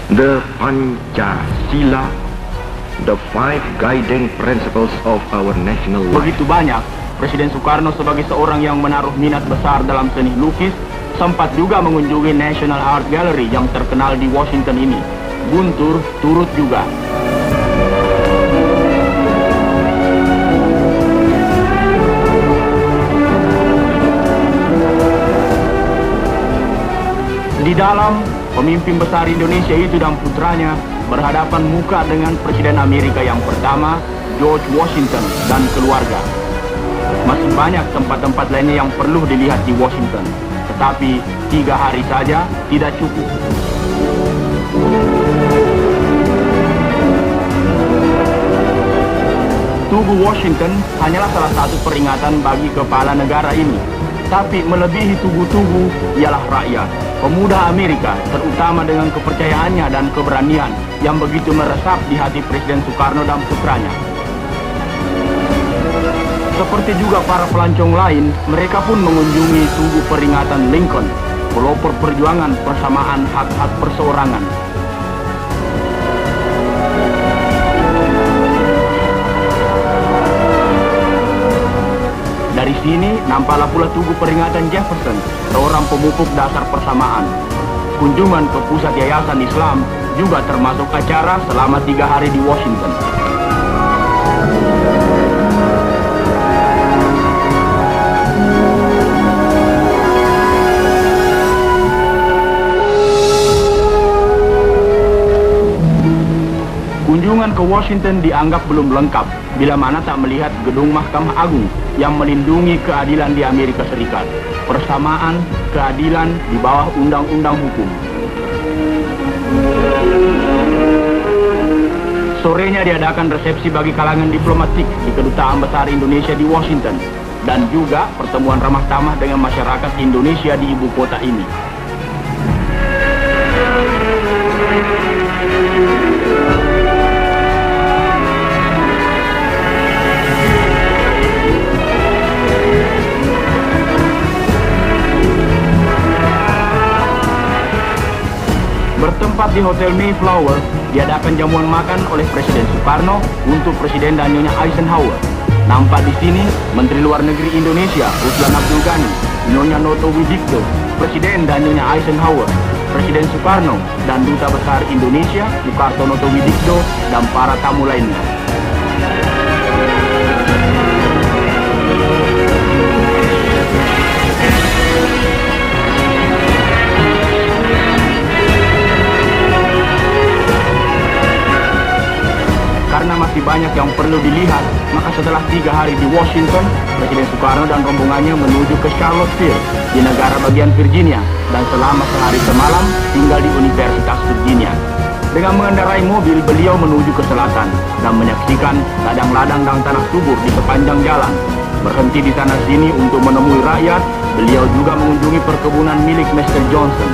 The Pancasila, the five guiding principles of our national life. Begitu banyak, Presiden Soekarno sebagai seorang yang menaruh minat besar dalam seni lukis, sempat juga mengunjungi National Art Gallery yang terkenal di Washington ini. Guntur turut juga. Di dalam, pemimpin besar Indonesia itu dan putranya berhadapan muka dengan Presiden Amerika yang pertama, George Washington, dan keluarga. Masih banyak tempat-tempat lainnya yang perlu dilihat di Washington, tetapi 3 hari saja tidak cukup. Tugu Washington hanyalah salah satu peringatan bagi kepala negara ini. Tapi melebihi tugu-tugu ialah rakyat, pemuda Amerika, terutama dengan kepercayaannya dan keberanian yang begitu meresap di hati Presiden Soekarno dan putranya. Seperti juga para pelancong lain, mereka pun mengunjungi tugu peringatan Lincoln, pelopor perjuangan persamaan hak-hak perseorangan. Dari sini nampaklah pula tugu peringatan Jefferson, seorang pemupuk dasar persamaan. Kunjungan ke pusat Yayasan Islam juga termasuk acara selama 3 hari di Washington. Kunjungan ke Washington dianggap belum lengkap bila mana tak melihat gedung Mahkamah Agung yang melindungi keadilan di Amerika Serikat. Persamaan, keadilan di bawah undang-undang hukum. Sorenya diadakan resepsi bagi kalangan diplomatik di Kedutaan Besar Indonesia di Washington dan juga pertemuan ramah tamah dengan masyarakat Indonesia di ibu kota ini. Bertempat di Hotel Mayflower, diadakan jamuan makan oleh Presiden Soekarno untuk Presiden dan Nyonya Eisenhower. Nampak di sini Menteri Luar Negeri Indonesia Ruslan Abdul Ghani, Nyonya Noto Widikto, Presiden dan Nyonya Eisenhower, Presiden Soekarno dan Duta Besar Indonesia Soekarto Noto Widikto dan para tamu lainnya. Karena masih banyak yang perlu dilihat, maka setelah 3 hari di Washington, Presiden Soekarno dan rombongannya menuju ke Charlottesville di negara bagian Virginia dan selama sehari semalam tinggal di Universitas Virginia. Dengan mengendarai mobil, beliau menuju ke selatan dan menyaksikan ladang-ladang dan tanah subur di sepanjang jalan. Berhenti di sana sini untuk menemui rakyat, beliau juga mengunjungi perkebunan milik Mr. Johnson.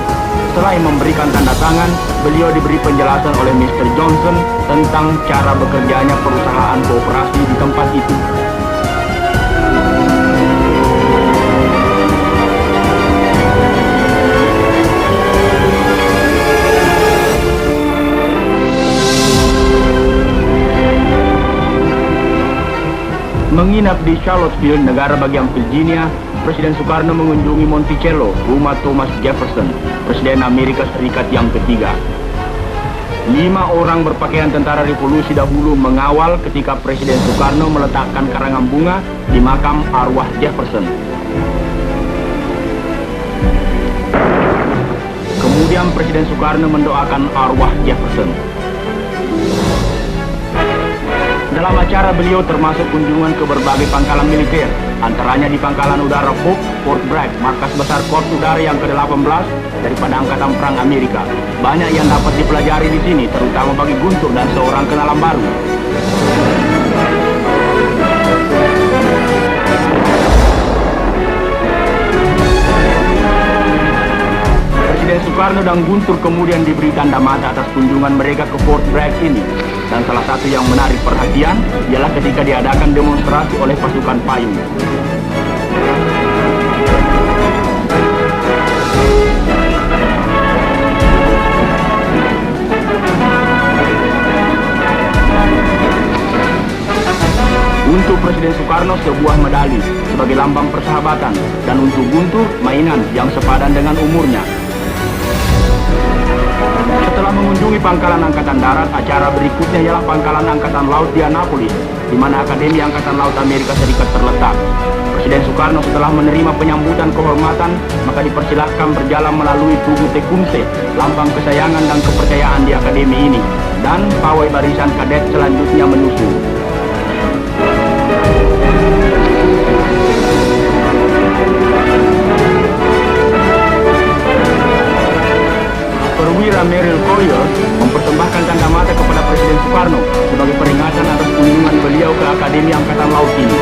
Selain memberikan tanda tangan, beliau diberi penjelasan oleh Mr. Johnson tentang cara bekerjanya perusahaan kooperasi di tempat itu. Menginap di Charlottesville, negara bagian Virginia, Presiden Soekarno mengunjungi Monticello, rumah Thomas Jefferson, Presiden Amerika Serikat yang ketiga. 5 orang berpakaian tentara revolusi dahulu mengawal ketika Presiden Soekarno meletakkan karangan bunga di makam arwah Jefferson. Kemudian Presiden Soekarno mendoakan arwah Jefferson. Dalam acara beliau termasuk kunjungan ke berbagai pangkalan militer, antaranya di Pangkalan Udara Polk, Fort Bragg, markas besar Korps Udara yang ke-18 daripada Angkatan Perang Amerika. Banyak yang dapat dipelajari di sini, terutama bagi Guntur dan seorang kenalan baru. Presiden Soekarno dan Guntur kemudian diberi tanda mata atas kunjungan mereka ke Fort Bragg ini. Dan salah satu yang menarik perhatian ialah ketika diadakan demonstrasi oleh pasukan payung. Untuk Presiden Soekarno sebuah medali sebagai lambang persahabatan, dan untuk Guntur mainan yang sepadan dengan umurnya. Setelah mengunjungi Pangkalan Angkatan Darat, acara berikutnya ialah Pangkalan Angkatan Laut di Annapolis, di mana Akademi Angkatan Laut Amerika Serikat terletak. Presiden Soekarno setelah menerima penyambutan kehormatan, maka dipersilahkan berjalan melalui Tugu Tecumseh, lambang kesayangan dan kepercayaan di Akademi ini, dan pawai barisan kadet selanjutnya menyusul. Perwira Merrill Collier mempersembahkan tanda mata kepada Presiden Soekarno sebagai peringatan atas kunjungan beliau ke Akademi Angkatan Laut ini.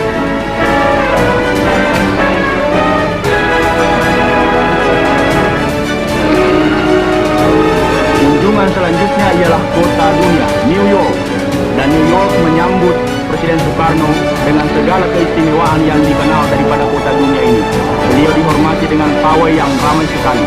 Kunjungan selanjutnya ialah kota dunia, New York. Dan New York menyambut Presiden Soekarno dengan segala keistimewaan yang dikenal daripada kota dunia ini. Beliau dihormati dengan pawai yang ramai sekali.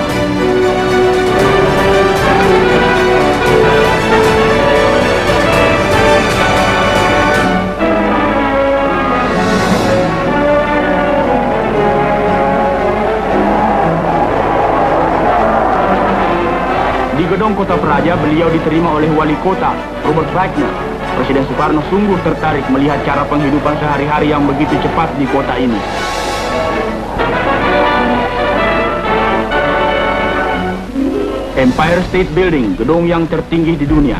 Di gedung Kota Praja, beliau diterima oleh Wali Kota, Robert Wagner. Presiden Soekarno sungguh tertarik melihat cara penghidupan sehari-hari yang begitu cepat di kota ini. Empire State Building, gedung yang tertinggi di dunia.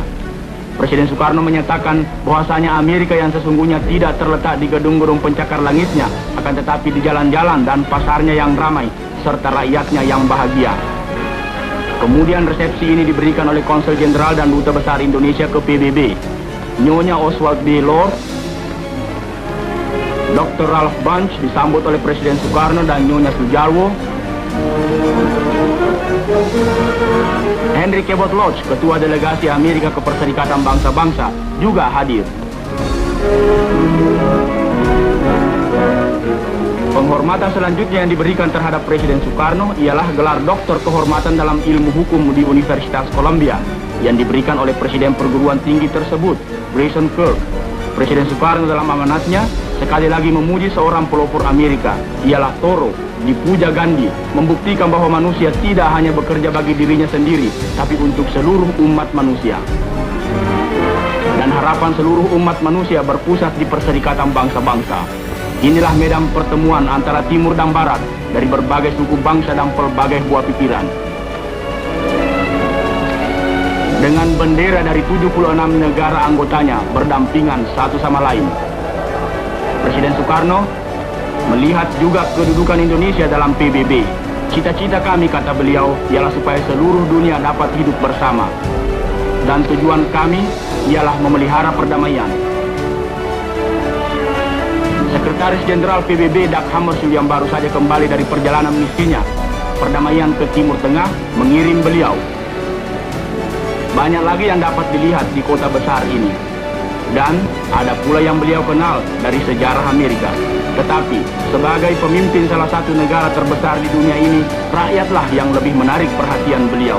Presiden Soekarno menyatakan bahwasanya Amerika yang sesungguhnya tidak terletak di gedung-gedung pencakar langitnya, akan tetapi di jalan-jalan dan pasarnya yang ramai, serta rakyatnya yang bahagia. Kemudian resepsi ini diberikan oleh Konsul Jenderal dan Duta Besar Indonesia ke PBB, Nyonya Oswald B. Lord. Dr. Ralph Bunche disambut oleh Presiden Soekarno dan Nyonya Sujarwo. Henry Cabot Lodge, Ketua Delegasi Amerika ke Perserikatan Bangsa-Bangsa, juga hadir. Penghormatan selanjutnya yang diberikan terhadap Presiden Soekarno ialah gelar Doktor Kehormatan dalam Ilmu Hukum di Universitas Columbia yang diberikan oleh Presiden perguruan tinggi tersebut, Grayson Kirk. Presiden Soekarno dalam amanatnya sekali lagi memuji seorang pelopor Amerika, ialah Thoreau, dipuja Gandhi, membuktikan bahwa manusia tidak hanya bekerja bagi dirinya sendiri, tapi untuk seluruh umat manusia. Dan harapan seluruh umat manusia berpusat di Perserikatan Bangsa-Bangsa. Inilah medan pertemuan antara Timur dan Barat, dari berbagai suku bangsa dan pelbagai buah pikiran. Dengan bendera dari 76 negara anggotanya berdampingan satu sama lain. Presiden Soekarno melihat juga kedudukan Indonesia dalam PBB. Cita-cita kami, kata beliau, ialah supaya seluruh dunia dapat hidup bersama. Dan tujuan kami ialah memelihara perdamaian. Sekretaris Jenderal PBB Dag Hammarskjöld yang baru saja kembali dari perjalanan misinya perdamaian ke Timur Tengah mengirim beliau. Banyak lagi yang dapat dilihat di kota besar ini. Dan ada pula yang beliau kenal dari sejarah Amerika. Tetapi sebagai pemimpin salah satu negara terbesar di dunia ini, rakyatlah yang lebih menarik perhatian beliau.